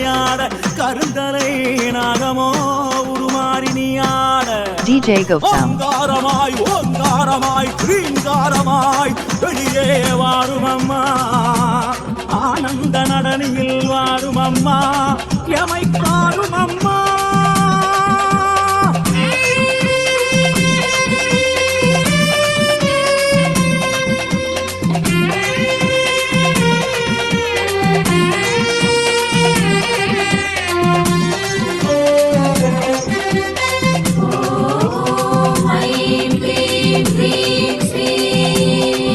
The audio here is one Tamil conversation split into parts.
விளையாட கருந்தலை நாகமோ உருமாறி நீயாட DJ Gautam ஓங்காரமாய் ரீங்காரமாய் வெளியே வாரும் அம்மா ஆனந்த நடனியில் வாரும் அம்மா எமை காரும் அம்மா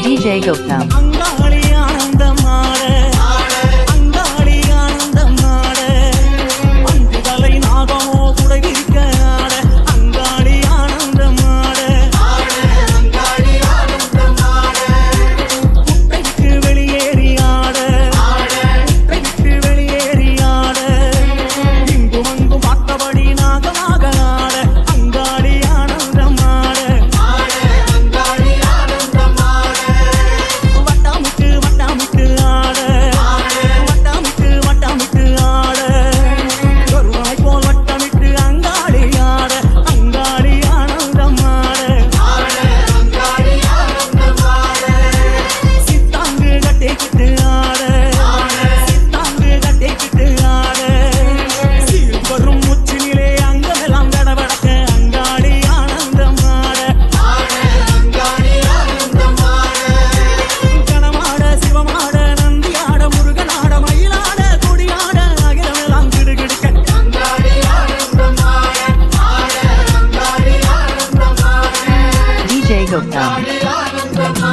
DJ Gautam அங்காளி ஆனந்தமாட அங்காளி ஆனந்தமாட அஞ்சுதலை நாகமோ குடை விரிக்க ஆட அங்காளி ஆனந்தமாட குட்டை விட்டு வெளியேறி ஆட குட்டை விட்டு வெளியேறி ஆட இங்கும் அங்கும் பார்த்தபடி நாகமாக ஆட அங்காளி ஆனந்தமாட வட்டாமிட்டு ஆட வட்டாமிட்டு ஆட கருவாய் போல் வட்டமிட்டு அங்காளி ஆட அங்காளி ஆனந்தமாட சித்தாங்கு கட்டிக்கிட்டு ஆட சித்தாங்கு கட்டிக்கிட்டு ஆட சீர் வரும் முச்சினிலே அங்கமெல்லாம் தடவடக்க அங்காளி ஆனந்தமாட கணமாட சிவமாட நந்தியாட முருகனாட மயிலாட கொடியாட அகிலமெல்லாம் கிடுகிடுக்க DJ Gautam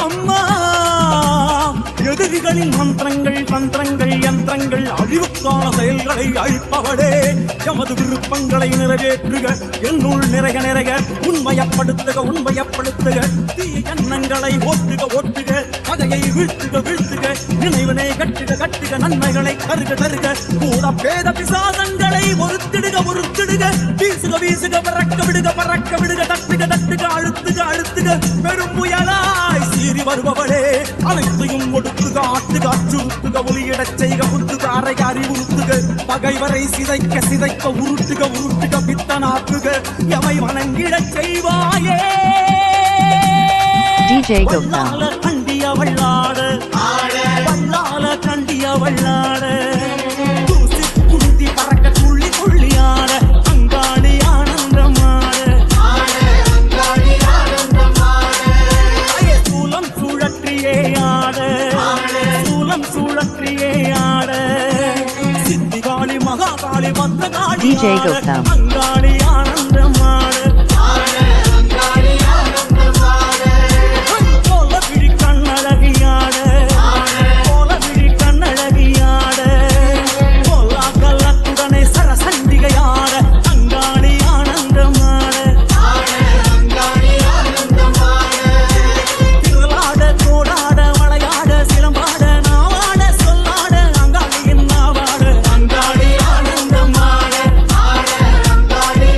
அம்மா எதிரிகளின் மந்திரங்கள் தந்திரங்கள் யந்திரங்கள் அழிவுக்கான செயல்களை அழிப்பவளே எமது விருப்பங்களை நிறைவேற்றுக என்னுள் நிறைக உண்மையப்படுத்துக தீய எண்ணங்களை ஓட்டுக பகையை வீழ்த்துக நினைவினை கட்டுக நன்மைகளை தருக கூட பேத பிசாசங்களை ஒருத்திடுக வீசுக பறக்க விடுக தட்டுக அழுத்துக பெரும் புயலாய் சீறி வருபவளே அனைத்தையும் ஒடுக்குக ஆட்டுக அச்சுறுத்துக ஒளியிடச் செய்க முத்துக அறைக அறிவுறுத்துக பகைவரை சிதைக்க உருட்டுக பித்தனாக்குக எமை வணங்கிடச் செய்வாயே DJ Gautam வல்லால கண்டியவள்ளாட தூசி குந்தி பறக்க துள்ளி ஆட அங்காளி ஆனந்தமாட சூலம் சுழற்றியே ஆட சித்திகாளி மகாகாளி பத்ரகாளி DJ Gautam அங்காளி ஆனந்தமாட கோலவிழி கண்ணழகியாட கோலா கல்லத்துடனே சரசண்டிகையாட அங்காளி ஆனந்தமாட திரளாட கோடாட வளையாட சிலம்பாட நாவாட சொல்லாட அங்காளியின் நாவாட அங்காளி ஆனந்தமாட அங்காளி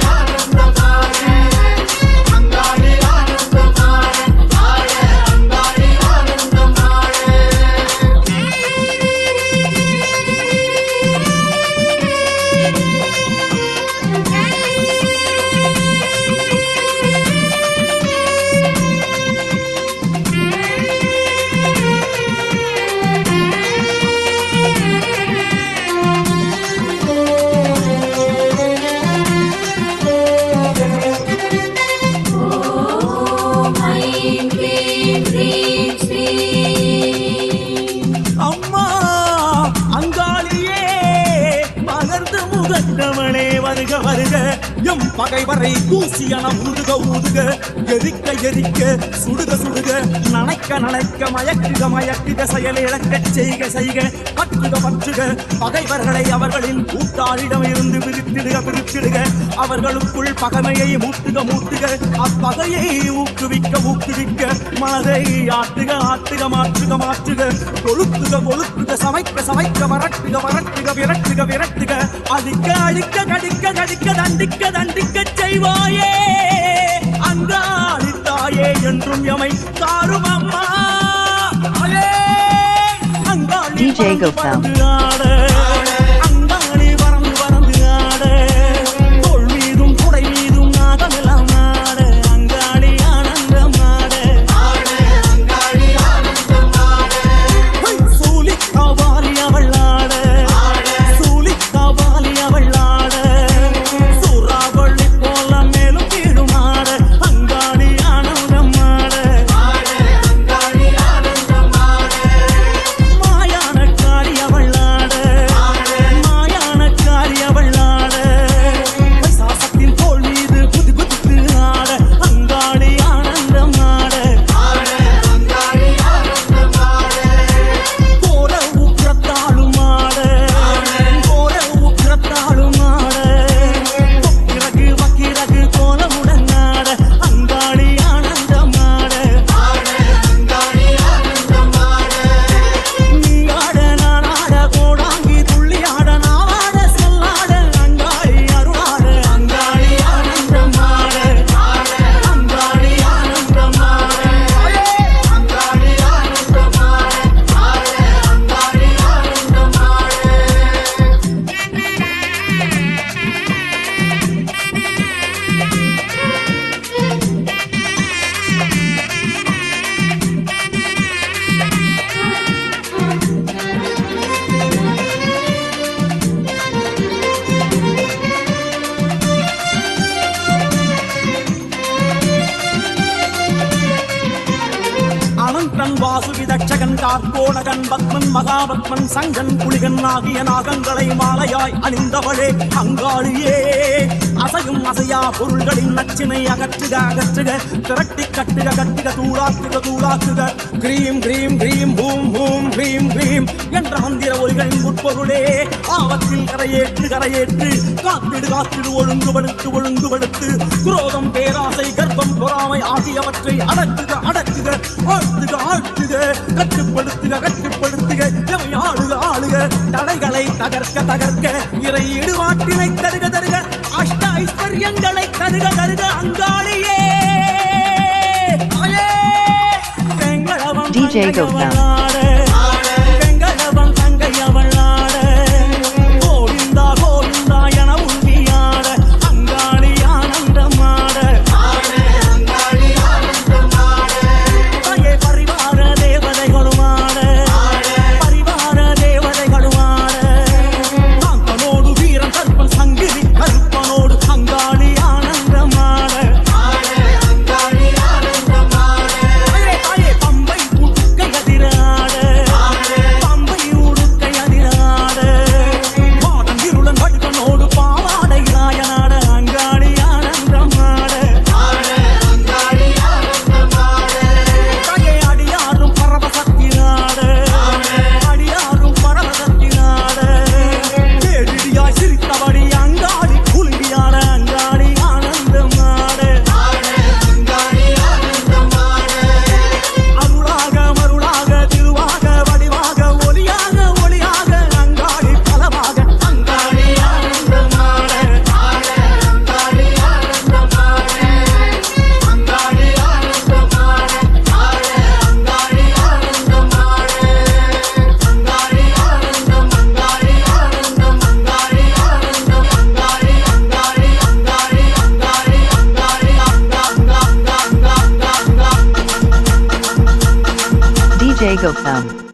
பகைவரை தூசியன ஊதுக ஊதுக எரிக்க எரிக்க சுடுக சுடுக நனைக்க நனைக்க மயக்குக மயக்குக செயலிழக்க செய்க செய்க பற்றுக பற்றுக பகைவர்களை அவர்களின் கூட்டாளிடம் இருந்து பிரித்திடுக பிரித்திடுக அவர்களுக்குள் பகைமையை மூட்டுக மூட்டுக அப்பகையை ஊக்குவிக்க ஊக்குவிக்க மனதை ஆட்டுக ஆட்டுக மாற்றுக மாற்றுக கொளுத்துக கொளுத்துக சமைக்க சமைக்க வரட்டுக வரட்டுக விரட்டுக விரட்டுக அழிக்க அழிக்க கடிக்க கடிக்க தண்டிக்க தண்டிக்க செய்வாயே அங்காளித்தாயே என்றும் எமை தாரும் அம்மா DJ Gopal. அங்காளி வரந்து வரந்து ஆட தோள் மீதும் குடை மீதும் நாகமெல்லாம் ஆட அங்காளி ஆனந்தம் ஆட சூலிக்காவாலி அவள் ஆட சூலிக்காவாலி அவள் ஆட சூறாவளி போல மேலும் கீழும் ஆட அங்காளி ஆனந்தம் ஆட மாயானக்காரி அவள் ஆட மாயானக்காரி அவள் ஆட சாசத்தின் தோள் மீது குதி குதித்து ஆட அங்காளி ஆனந்தம் ஆட கோர உக்கிரத்தாளும் ஆட கோர உக்கிரத்தாளும் ஆட கொக்கிரகு வக்கிரகு கோலமுடன் ஆட அங்காளி ஆனந்தம் ஆட நீ ஆட நான் ஆட கோடாங்கி துள்ளி ஆட நாவாட சொல்லாட அங்காளி அருளாட அங்காளி ஆனந்தம் ஆட அங்காளி ஆனந்தம் ஆட அங்காளி ஆனந்தம் ஆட அங்காளி ஆனந்தம் அனந்தன் வாசுகி தட்சகன் கார்கோடகன் பத்மன் மகாபத்மன் சங்கன் புலிகன் ஆகிய நாகங்களை மாலையாய் அணிந்தவளே அங்காளியே அசையும் அசையா பொருள்களின் நச்சினை அகற்றுக அகற்றுக திரட்டி கட்டுக கட்டுக தூளாக்குக தூளாக்குக கிரீம் கிரீம் கிரீம் பூம் பூம் கிரீம் கிரீம் என்ற மந்திர ஒலிகளின் உட்பொருளே ஆபத்தில் கரையேற்று கரையேற்று காத்திடு காத்திடு ஒழுங்குபடுத்து ஒழுங்குபடுத்து குரோதம் பேராசை கர்ப்பம் பொறாமை ஆகியவற்றை அடக்குக அடக்குக ஆழ்த்துக ஆழ்த்துக கட்டுப்படுத்துக கட்டுப்படுத்துக எமை ஆளுக ஆளுக தடைகளை தகர்க்க தகர்க்க இறை இடுவாட்டினை தருக தருக அஷ்ட ஐஸ்வர்யங்களை தருக தருக அங்காளியே வெங்கடவன் DJ Gopal. வெங்கடவன் தங்கை அவள் ஆட கோவிந்தா கோவிந்தா என உண்டியாட அங்காளி ஆனந்தம் ஆட தாயே பரிவார தேவதைகளும் ஆட பரிவார தேவதைகளும் ஆட காந்தனோடு வீரன் கற்பன் சங்கிலி கருப்பனோடு அங்காளி ஆனந்தம் ஆட தாயே பம்பை உடுக்கை அதிராட பம்பை உடுக்கை அதிராட மாடன் இருளன் வடுகனோடு பாவாடை ராயனாட அங்காளி ஆனந்தம் ஆட தாயே அடியாரும் பரவசத்தினாட அடியாரும் பரவசத்தினாட தேடியாய் சிரித்தபடி அங்காளி குலுங்கியாட அங்காளி ஆனந்தம் ஆட அருளாக மருளாக திருவாக வடிவாக ஒளியாக ஒளியாக அங்காளி பலவாக அங்காளி ஆனந்தம் ஆட அங்காளி ஆனந்தம் ஆட அங்காளி ஆனந்தம் ஆட அங்காளி ஆனந்தம் ஆட அங்காளி ஆனந்தம் அங்காளி ஆனந்தம் அங்காளி ஆனந்தம் அங்காளி அங்காளி அங்காளி அங்காளி அங்காளி DJ Gopal.